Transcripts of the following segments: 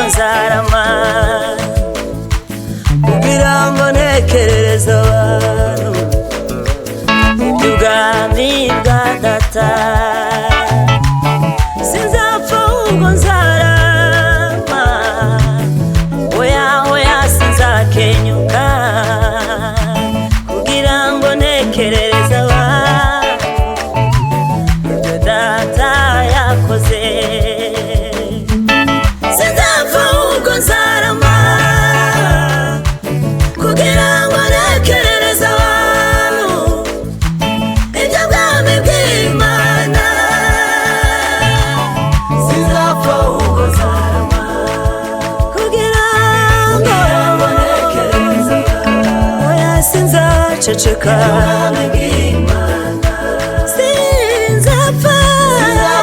NZARAMA kugira ngo ntekerereze abantu iby'ubwami bwa data. Sinzapfa ahubwo nzarama, oya oya sinzakenyuka kugira ngo ntekerereze abantu ibyo data yakoze. NZARAMA kugira ngo ntekerereze abantu iby'ubwami bw'Imana. Sinzapfa ahubwo nzarama kugira ngo ntekerereze abantu, oya sinzaceceka iby'ubwami bw'Imana. Sinzapfa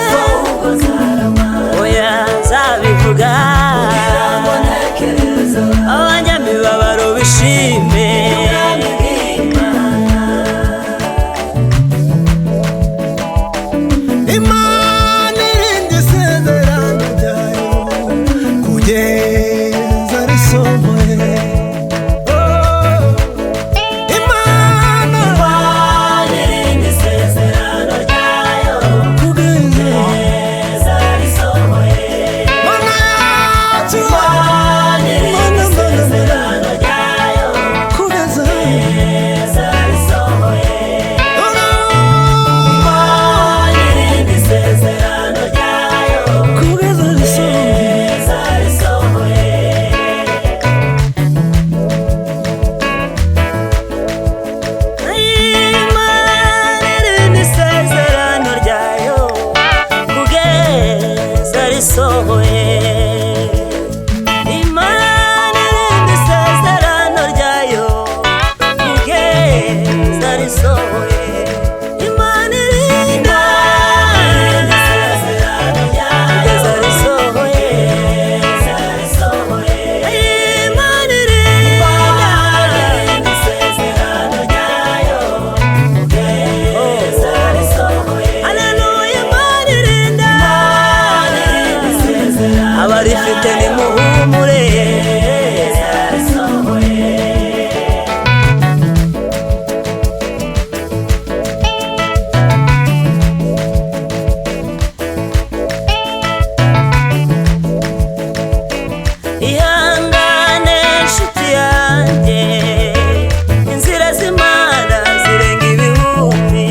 ahubwo nzarama, oya nzabivuga abanyamibabaro bishime. Imana irinde isezerano ryayo kugeza risohoye. Imana irinde isezerano ryayo kugeza risohoye. Mana yacu abarifite nimuhumure. Ihangane nshuti yanjye, inzira z'Imana zirenga ibihumbi.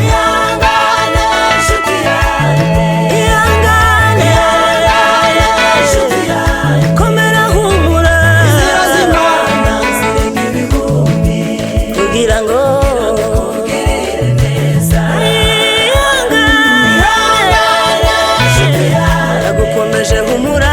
Ihangane nshuti yanjye, ihangane nshuti yanjye, komera humura, inzira z'Imana zirenga ibihumbi kugira ngo nkugirire neza. Ihangane nshuti yanjye, nagukomeje humura.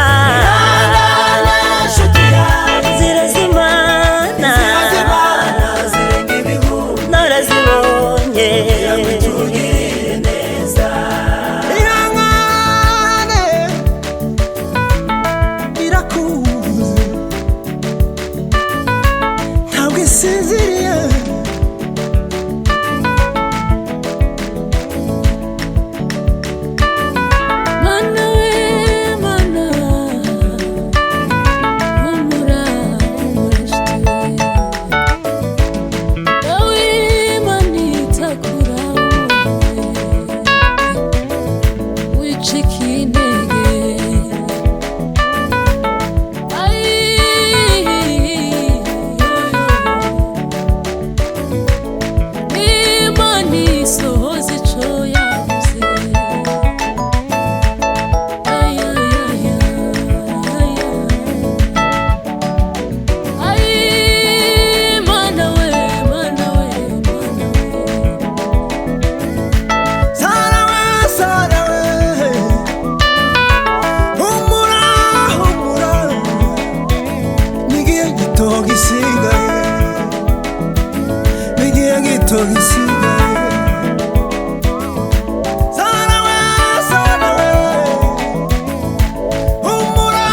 Humura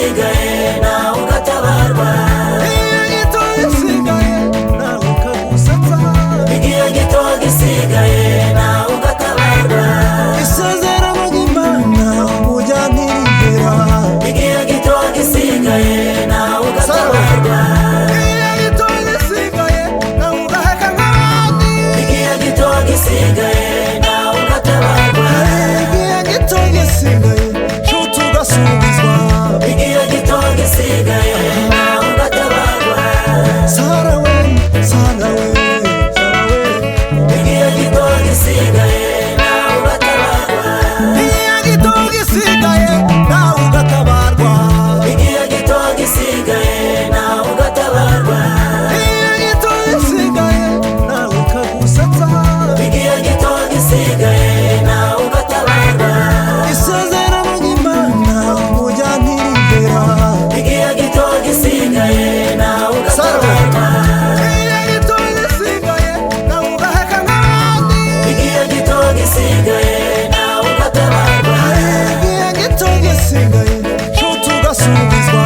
gisigaye nawe ugatabarwa igihe gito gisigaye nawe ukagusetsa igihe gito gisigaye nawe ugatabarwa isezerano ry'Imana mujya ntirigera igihe gito gisigaye nawe ugatabarwa igihe gito gisigaye nawe ugaheka nk'abandi igihe gito gisigaye nawe ugatabarwa igihe gito gisigaye nshuti ugasubizwa igihe gito gisigaye nawe ugatabarwa Sara we Sara we Sara we igihe gito gisigaye nawe ugatabarwa igihe gito gisigaye nawe ugatabarwa igihe gito gisigaye nawe ugatabarwa igihe gito gisigaye nawe ukagusetsa igihe gito gisigaye nawe ugatabarwa isezerano ry'Imana mujya ntirigera igihe gito gisigaye nawe ugatabarwa igihe gito gisigaye nawe ugaheka nk'abandi igihe gito gisigaye nawe ugatabarwa igihe gito gisigaye nshuti ugasubizwa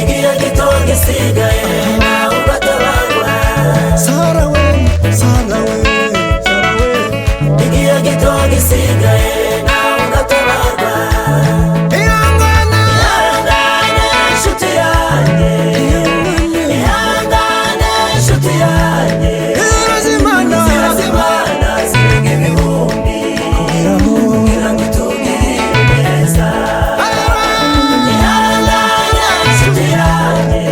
igihe gito gisigaye nawe ugatabarwa Sara we Sara we Sara we igihe gito gisigaye nawe ugatabarwa ihangana ihangane nshuti yanjye ihangane nshuti yanjye Imana zirazimana zirenga ibihumbi kugira ngo itugirire neza ihangane nshuti yanjye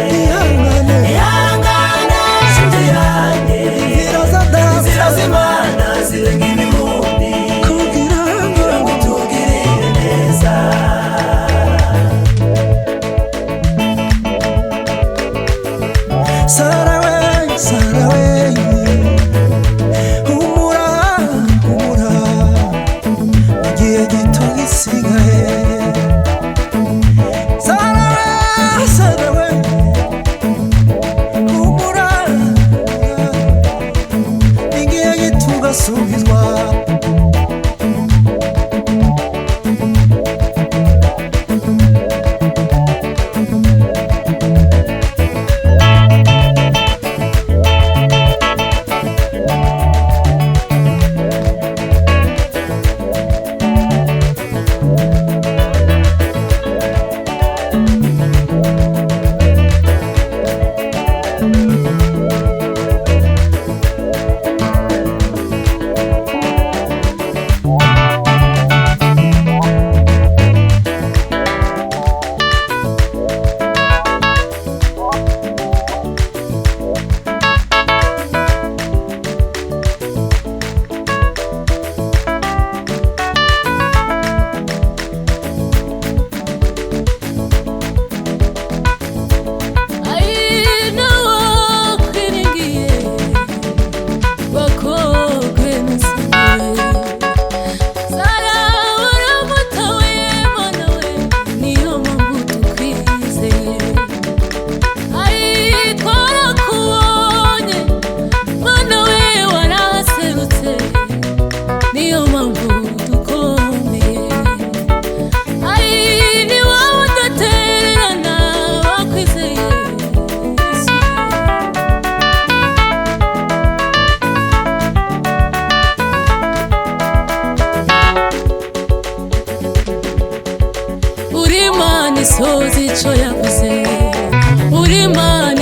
ihangane nshuti yanjye zirazimana zirenga ibihumbi kugira ngo itugirire neza Sara we Sara we humura humura igihe gito gisigaye Sara we Sara we humura igihe gito ugasubizwa uri Imana isohoza icyo yavuze uri Imana